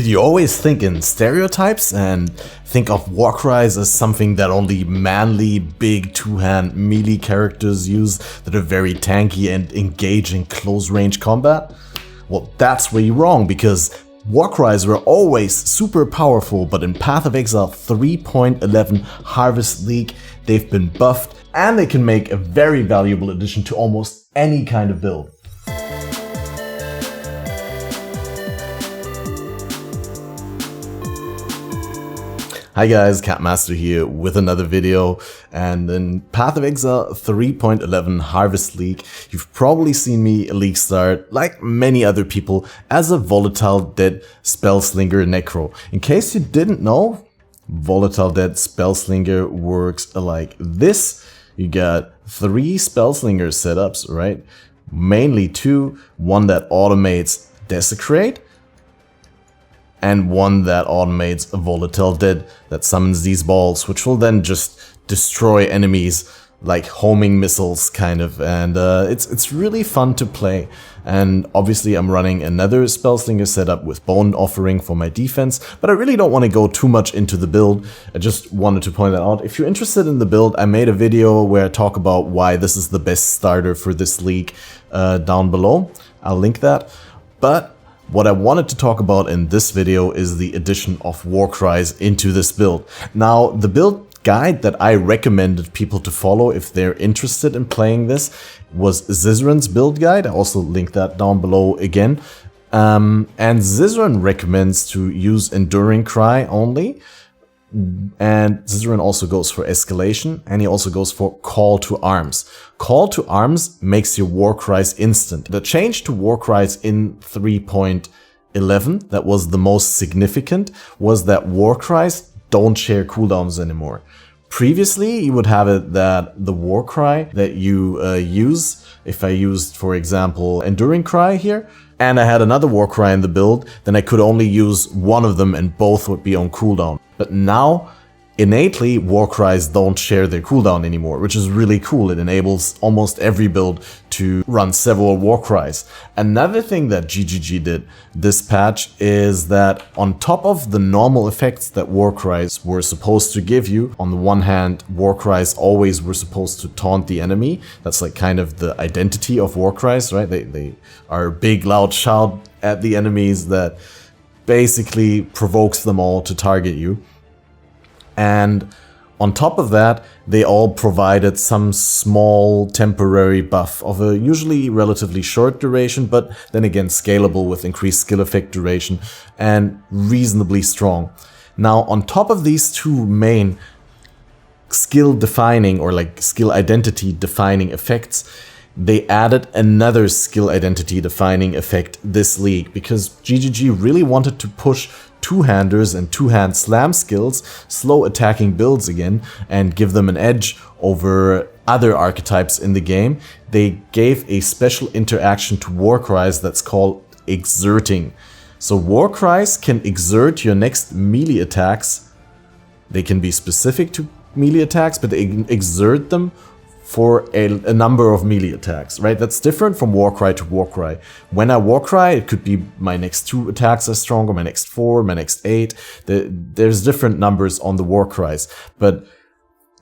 Did you always think in stereotypes and think of Warcries as something that only manly, big, two-hand melee characters use that are very tanky and engage in close-range combat? Well, that's where you're wrong, because Warcries were always super powerful, but in Path of Exile 3.11 Harvest League, they've been buffed, and they can make a very valuable addition to almost any kind of build. Hi guys, Catmaster here with another video, and in Path of Exile 3.11 Harvest League, you've probably seen me league start, like many other people, as a Volatile Dead Spellslinger Necro. In case you didn't know, Volatile Dead Spellslinger works like this. You got 3 Spellslinger setups, right? Mainly 2, one that automates Desecrate, and one that automates a Volatile Dead that summons these balls, which will then just destroy enemies like homing missiles kind of, and it's really fun to play. And obviously I'm running another Spellslinger setup with Bone Offering for my defense, but I really don't want to go too much into the build. I just wanted to point that out. If you're interested in the build, I made a video where I talk about why this is the best starter for this league down below. I'll link that. But what I wanted to talk about in this video is the addition of Warcries into this build. Now, the build guide that I recommended people to follow if they're interested in playing this was Zizaran's build guide. I also linked that down below again. And Zizaran recommends to use Enduring Cry only. And Zizaran also goes for Escalation, and he also goes for Call to Arms. Call to Arms makes your Warcries instant. The change to Warcries in 3.11 that was the most significant was that Warcries don't share cooldowns anymore. Previously, you would have it that the Warcry that you use, if I used, for example, Enduring Cry here, and I had another Warcry in the build, then I could only use one of them and both would be on cooldown. But now, innately, Warcries don't share their cooldown anymore, which is really cool. It enables almost every build to run several Warcries. Another thing that GGG did this patch is that on top of the normal effects that Warcries were supposed to give you, on the one hand, Warcries always were supposed to taunt the enemy. That's like kind of the identity of Warcries, right? They are a big, loud shout at the enemies that basically provokes them all to target you. And on top of that, they all provided some small temporary buff of a usually relatively short duration, but then again scalable with increased skill effect duration and reasonably strong. Now, on top of these two main skill defining or like skill identity defining effects, they added another skill identity defining effect this league, because GGG really wanted to push two-handers and two-hand slam skills, slow attacking builds again, and give them an edge over other archetypes in the game. They gave a special interaction to Warcries that's called exerting. So Warcries can exert your next melee attacks. They can be specific to melee attacks, but they exert them for a number of melee attacks, right? That's different from Warcry to Warcry. When I Warcry, it could be my next 2 attacks are stronger, my next 4, my next 8. There's different numbers on the Warcries, but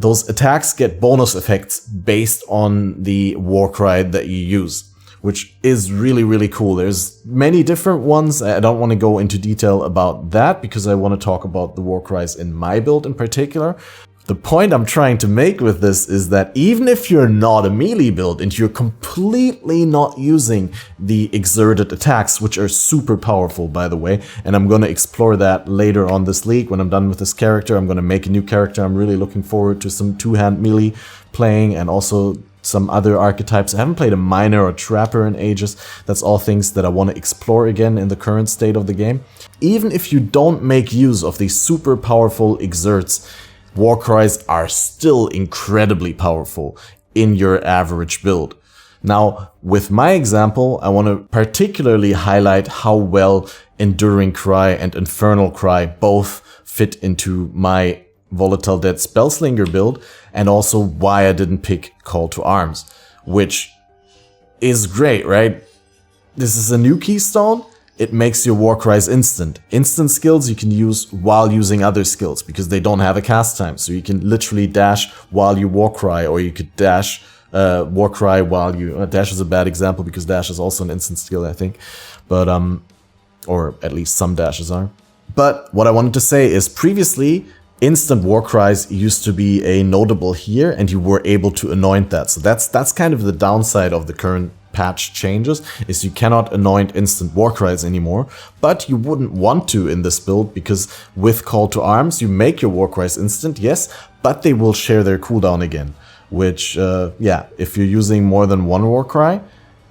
those attacks get bonus effects based on the Warcry that you use, which is really, really cool. There's many different ones. I don't want to go into detail about that because I want to talk about the Warcries in my build in particular. The point I'm trying to make with this is that even if you're not a melee build and you're completely not using the exerted attacks, which are super powerful, by the way, and I'm going to explore that later on this league when I'm done with this character. I'm going to make a new character. I'm really looking forward to some two-hand melee playing and also some other archetypes. I haven't played a miner or trapper in ages. That's all things that I want to explore again in the current state of the game. Even if you don't make use of these super powerful exerts, Warcries are still incredibly powerful in your average build. Now, with my example, I want to particularly highlight how well Enduring Cry and Infernal Cry both fit into my Volatile Dead Spellslinger build, and also why I didn't pick Call to Arms, which is great, right? This is a new keystone. it makes your Warcries instant. Instant skills you can use while using other skills because they don't have a cast time. So you can literally dash while you Warcry, or you could dash Warcry while you... dash is a bad example because dash is also an instant skill, I think. But, or at least some dashes are. But what I wanted to say is previously, instant Warcries used to be a notable here, and you were able to anoint that. So that's kind of the downside of the current patch changes, is you cannot anoint instant Warcries anymore, but you wouldn't want to in this build, because with Call to Arms, you make your Warcries instant, yes, but they will share their cooldown again, which, yeah, if you're using more than one Warcry,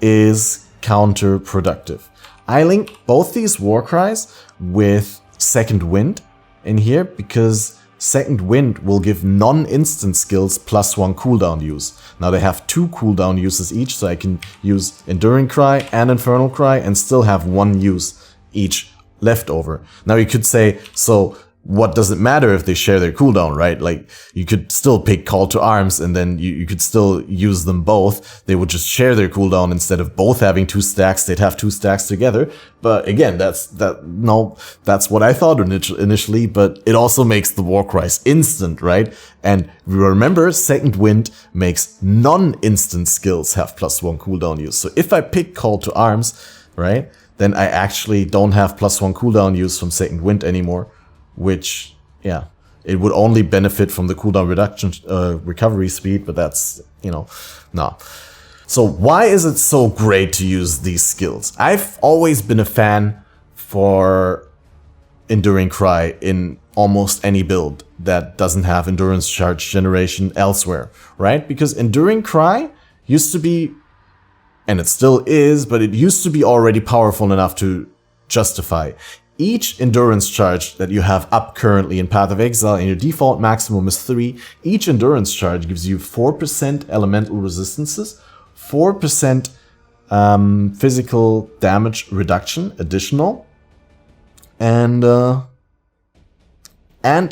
is counterproductive. I link both these Warcries with Second Wind in here, because Second Wind will give non-instant skills +1 cooldown use. Now they have 2 cooldown uses each, so I can use Enduring Cry and Infernal Cry and still have 1 use each left over. Now you could say, so what does it matter if they share their cooldown, right? Like, you could still pick Call to Arms and then you could still use them both. They would just share their cooldown instead of both having 2 stacks. They'd have 2 stacks together. But again, that's what I thought initially, but it also makes the Warcries instant, right? And remember, Second Wind makes non-instant skills have +1 cooldown use. So if I pick Call to Arms, right, then I actually don't have +1 cooldown use from Second Wind anymore. Which, yeah, it would only benefit from the cooldown reduction, recovery speed, but that's, you know, nah. So why is it so great to use these skills? I've always been a fan for Enduring Cry in almost any build that doesn't have endurance charge generation elsewhere, right? Because Enduring Cry used to be, and it still is, but it used to be already powerful enough to justify. Each endurance charge that you have up currently in Path of Exile, and your default maximum is 3, each endurance charge gives you 4% elemental resistances, 4% physical damage reduction additional, and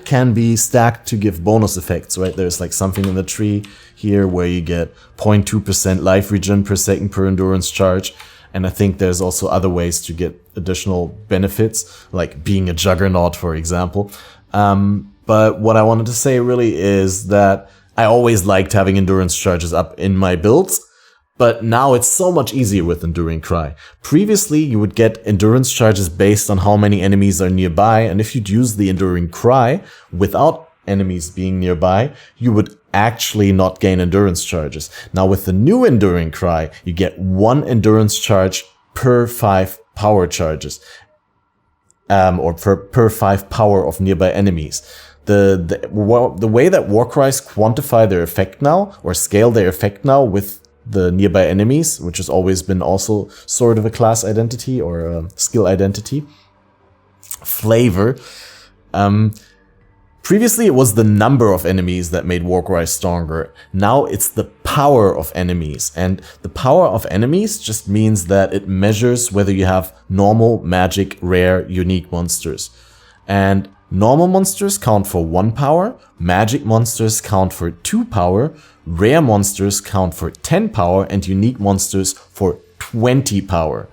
can be stacked to give bonus effects, right? There's like something in the tree here where you get 0.2% life regen per second per endurance charge. And I think there's also other ways to get additional benefits, like being a juggernaut, for example. But what I wanted to say really is that I always liked having endurance charges up in my builds, but now it's so much easier with Enduring Cry. Previously, you would get endurance charges based on how many enemies are nearby, and if you'd use the Enduring Cry without enemies being nearby, you would actually not gain endurance charges. Now with the new Enduring Cry, you get 1 endurance charge per 5 power charges, or per 5 power of nearby enemies. The way that Warcries quantify their effect now, or scale their effect now with the nearby enemies, which has always been also sort of a class identity or a skill identity flavor. Previously, it was the number of enemies that made Warcry stronger. Now it's the power of enemies. And the power of enemies just means that it measures whether you have normal, magic, rare, unique monsters. And normal monsters count for 1 power, magic monsters count for 2 power, rare monsters count for 10 power, and unique monsters for 20 power.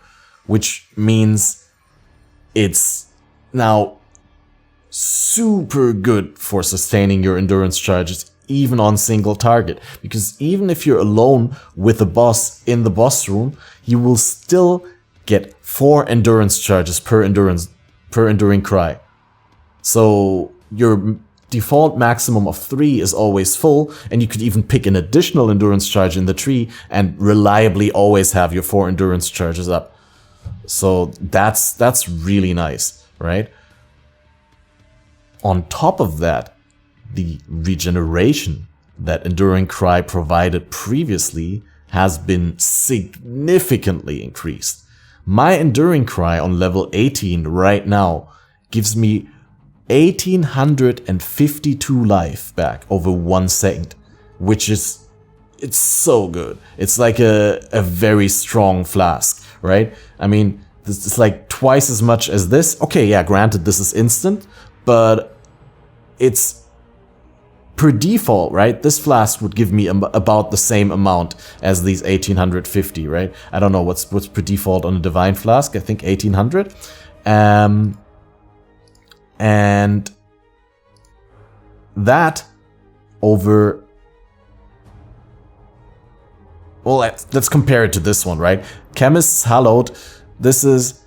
Which means it's now super good for sustaining your endurance charges even on single target, because even if you're alone with a boss in the boss room, you will still get 4 endurance charges per Enduring Cry. So your default maximum of 3 is always full, and you could even pick an additional endurance charge in the tree and reliably always have your 4 endurance charges up. So that's really nice, right? On top of that, the regeneration that Enduring Cry provided previously has been significantly increased. My Enduring Cry on level 18 right now gives me 1852 life back over 1 second, which is, it's so good. It's like a very strong flask, right? I mean, this is like twice as much as this. Okay, yeah, granted this is instant, but it's per default, right, this flask would give me about the same amount as these 1850, right? I don't know what's per default on a divine flask. I think 1800. And that over... Well, let's compare it to this one, right? Chemist's Hallowed. This is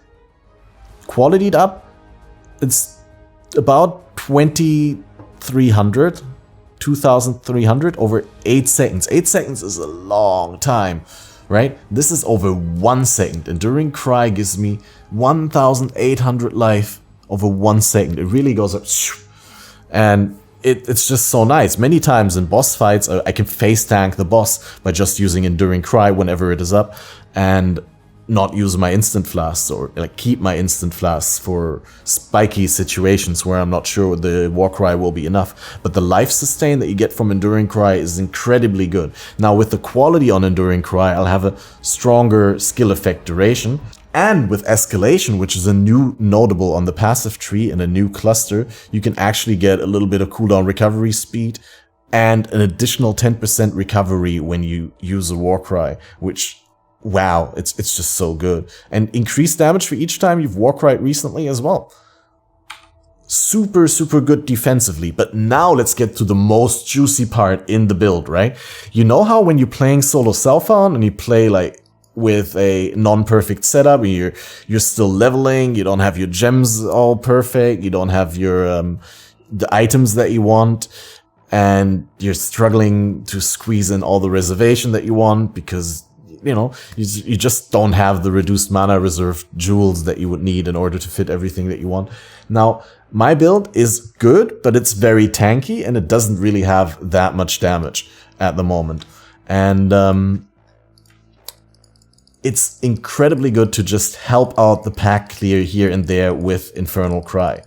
qualityed up. It's about 2300, 2300 over 8 seconds. 8 seconds is a long time, right? This is over 1 second. Enduring Cry gives me 1800 life over 1 second. It really goes up. And it's just so nice. Many times in boss fights, I can face tank the boss by just using Enduring Cry whenever it is up, and not use my instant flasks, or like keep my instant flasks for spiky situations where I'm not sure the Warcry will be enough. But the life sustain that you get from Enduring Cry is incredibly good. Now with the quality on Enduring Cry, I'll have a stronger skill effect duration. And with Escalation, which is a new notable on the passive tree and a new cluster, you can actually get a little bit of cooldown recovery speed and an additional 10% recovery when you use a Warcry, which, wow, it's just so good. And increased damage for each time you've Warcried recently as well. Super, super good defensively. But now let's get to the most juicy part in the build, right? You know how when you're playing solo Self-Found and you play like with a non-perfect setup, and you're still leveling, you don't have your gems all perfect, you don't have your the items that you want, and you're struggling to squeeze in all the reservation that you want because, you know, you just don't have the reduced mana reserve jewels that you would need in order to fit everything that you want. Now, my build is good, but it's very tanky and it doesn't really have that much damage at the moment. And it's incredibly good to just help out the pack clear here and there with Infernal Cry.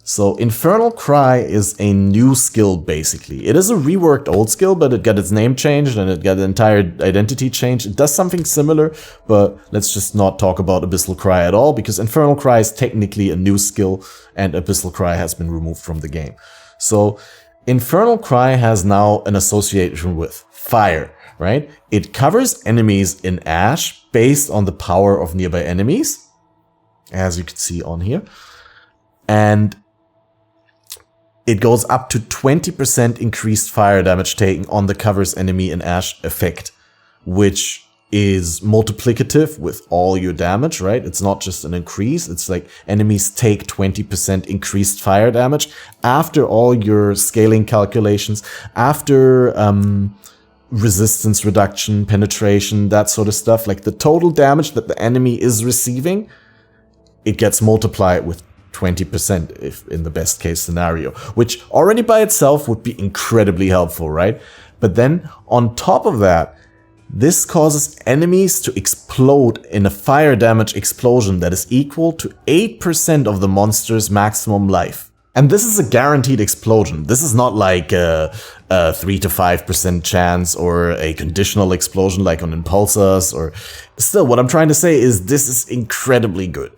So Infernal Cry is a new skill, basically. It is a reworked old skill, but it got its name changed and it got the entire identity changed. It does something similar, but let's just not talk about Abyssal Cry at all, because Infernal Cry is technically a new skill and Abyssal Cry has been removed from the game. So Infernal Cry has now an association with fire, right? It covers enemies in ash based on the power of nearby enemies, as you can see on here. And it goes up to 20% increased fire damage taken on the covers enemy in ash effect, which is multiplicative with all your damage, right? It's not just an increase. It's like enemies take 20% increased fire damage after all your scaling calculations, after resistance reduction, penetration, that sort of stuff. Like the total damage that the enemy is receiving, it gets multiplied with 20% if in the best case scenario, which already by itself would be incredibly helpful, right? But then on top of that, this causes enemies to explode in a fire damage explosion that is equal to 8% of the monster's maximum life. And this is a guaranteed explosion. This is not like a 3 to 5% chance or a conditional explosion like on Impulsors, or still what I'm trying to say is this is incredibly good.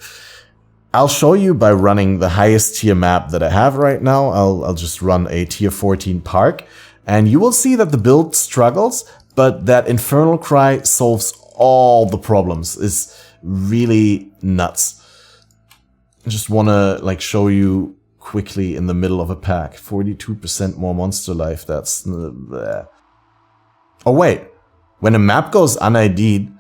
I'll show you by running the highest tier map that I have right now. I'll just run a tier 14 park, and you will see that the build struggles, but that Infernal Cry solves all the problems. It's really nuts. I just want to like show you quickly in the middle of a pack. 42% more monster life. That's bleh. Oh wait, when a map goes un-ID'd,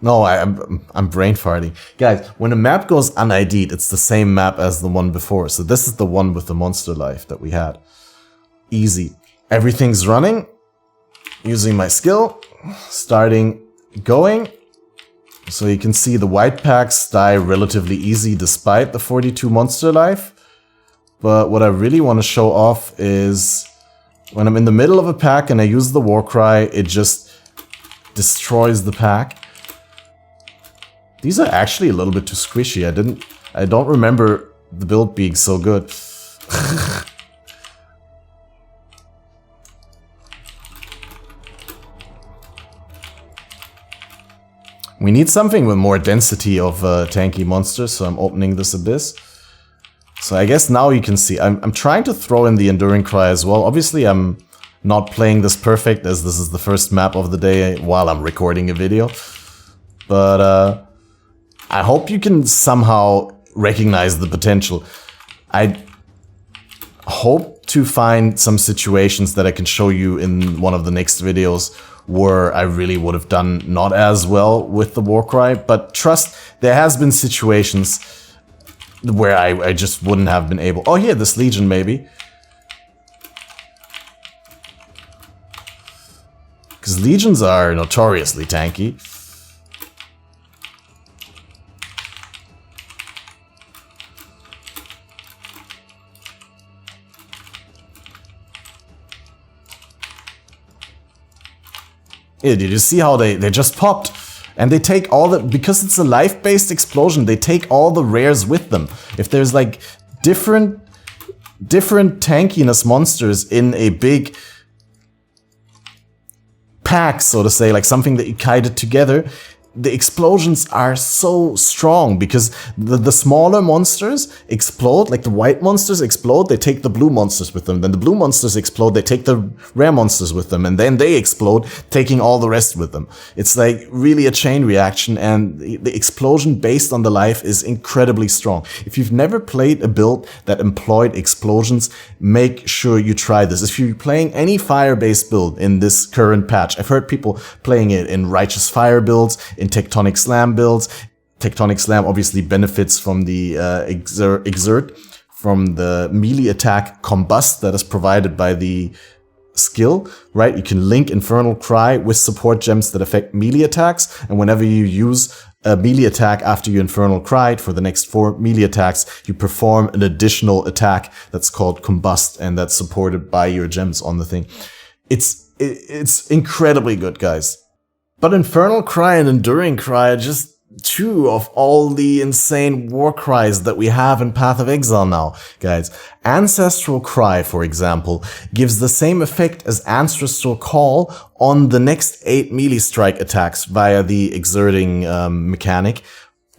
no, I'm brain farting. Guys, when a map goes un-ID'd, it's the same map as the one before. So this is the one with the monster life that we had. Easy. Everything's running. Using my skill. Starting going. So you can see the white packs die relatively easy despite the 42 monster life. But what I really want to show off is when I'm in the middle of a pack and I use the Warcry, it just destroys the pack. These are actually a little bit too squishy. I don't remember the build being so good. We need something with more density of tanky monsters, so I'm opening this abyss. So So I guess now you can see, I'm trying to throw in the Enduring Cry as well. Obviously, I'm not playing this perfect, as this is the first map of the day while I'm recording a video. But I hope you can somehow recognize the potential. I hope to find some situations that I can show you in one of the next videos where I really would have done not as well with the Warcry, but trust, there has been situations where I just wouldn't have been able. Oh, here, this Legion maybe. Because Legions are notoriously tanky. Yeah, did you see how they just popped? And they take all the, because it's a life-based explosion, they take all the rares with them. If there's like different tankiness monsters in a big pack, so to say, like something that you kited together, the explosions are so strong because the smaller monsters explode, like the white monsters explode, they take the blue monsters with them. Then the blue monsters explode, they take the rare monsters with them. And then they explode, taking all the rest with them. It's like really a chain reaction, and the explosion based on the life is incredibly strong. If you've never played a build that employed explosions, make sure you try this. If you're playing any fire-based build in this current patch, I've heard people playing it in Righteous Fire builds, in Tectonic Slam builds. Tectonic Slam obviously benefits from the exert from the melee attack Combust that is provided by the skill, right? You can link Infernal Cry with support gems that affect melee attacks, and whenever you use a melee attack after you Infernal Cry for the next 4 melee attacks, you perform an additional attack that's called Combust, and that's supported by your gems on the thing. It's incredibly good, guys. But Infernal Cry and Enduring Cry are just 2 of all the insane war cries that we have in Path of Exile now, guys. Ancestral Cry, for example, gives the same effect as Ancestral Call on the next 8 melee strike attacks via the exerting mechanic.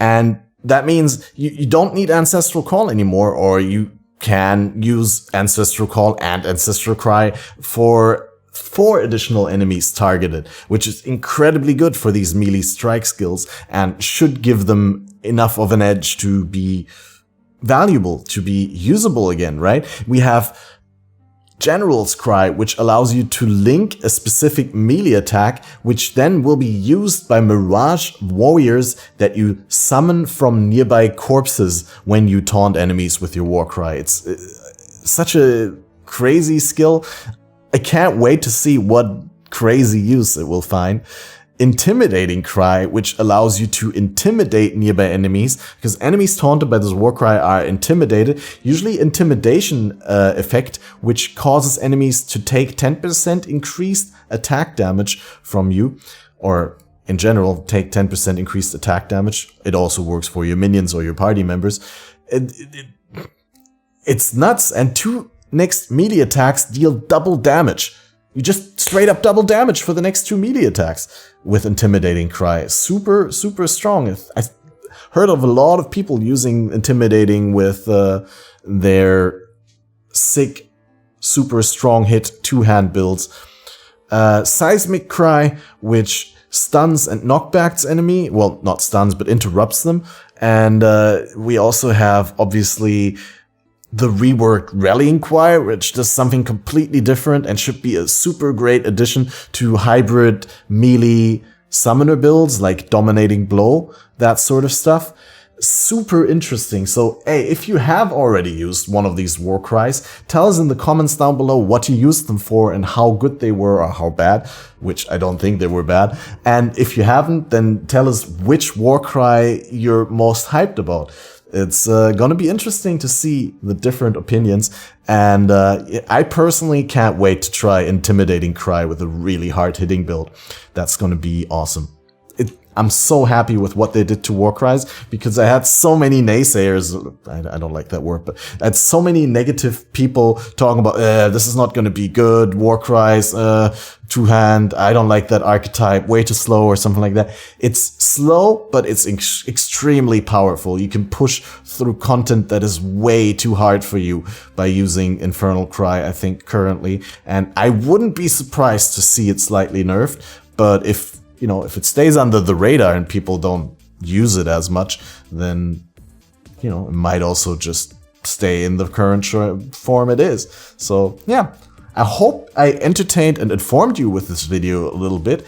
And that means you don't need Ancestral Call anymore, or you can use Ancestral Call and Ancestral Cry for 4 additional enemies targeted, which is incredibly good for these melee strike skills and should give them enough of an edge to be valuable, to be usable again, right? We have General's Cry, which allows you to link a specific melee attack, which then will be used by Mirage warriors that you summon from nearby corpses when you taunt enemies with your Warcry. It's such a crazy skill. I can't wait to see what crazy use it will find. Intimidating Cry, which allows you to intimidate nearby enemies, because enemies taunted by this Warcry are intimidated. Usually intimidation effect, which causes enemies to take 10% increased attack damage from you, or in general, take 10% increased attack damage. It also works for your minions or your party members. It's nuts, and 2 next melee attacks deal double damage. You just straight up double damage for the next 2 melee attacks with Intimidating Cry. Super, super strong. I heard of a lot of people using Intimidating with their sick, super strong hit 2-hand builds. Seismic Cry, which stuns and knockbacks enemy. Well, not stuns, but interrupts them. And we also have, obviously, the reworked Rallying Cry, which does something completely different and should be a super great addition to hybrid melee summoner builds like Dominating Blow, that sort of stuff. Super interesting. So, hey, if you have already used one of these war cries, tell us in the comments down below what you used them for and how good they were or how bad, which I don't think they were bad. And if you haven't, then tell us which war cry you're most hyped about. It's gonna be interesting to see the different opinions, and I personally can't wait to try Intimidating Cry with a really hard-hitting build. That's gonna be awesome. I'm so happy with what they did to Warcries, because I had so many naysayers, I don't like that word, but I had so many negative people talking about, this is not going to be good, Warcries, two-hand, I don't like that archetype, way too slow or something like that. It's slow, but it's extremely powerful. You can push through content that is way too hard for you by using Infernal Cry, I think, currently. And I wouldn't be surprised to see it slightly nerfed, but if it stays under the radar and people don't use it as much, then, it might also just stay in the current form it is. So, yeah. I hope I entertained and informed you with this video a little bit.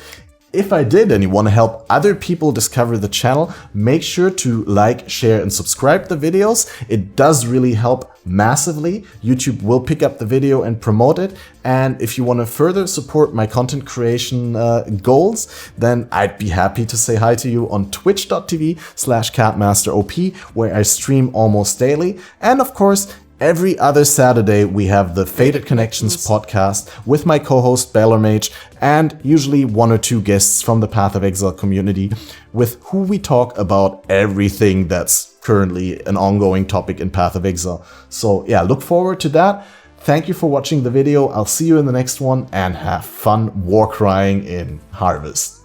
If I did and you want to help other people discover the channel, make sure to like, share, and subscribe the videos. It does really help massively. YouTube will pick up the video and promote it. And if you want to further support my content creation goals, then I'd be happy to say hi to you on twitch.tv/CatmasterOP, where I stream almost daily. And of course, every other Saturday, we have the Faded Connections podcast with my co-host Balormage and usually one or two guests from the Path of Exile community, with who we talk about everything that's currently an ongoing topic in Path of Exile. So yeah, look forward to that. Thank you for watching the video. I'll see you in the next one, and have fun war crying in Harvest.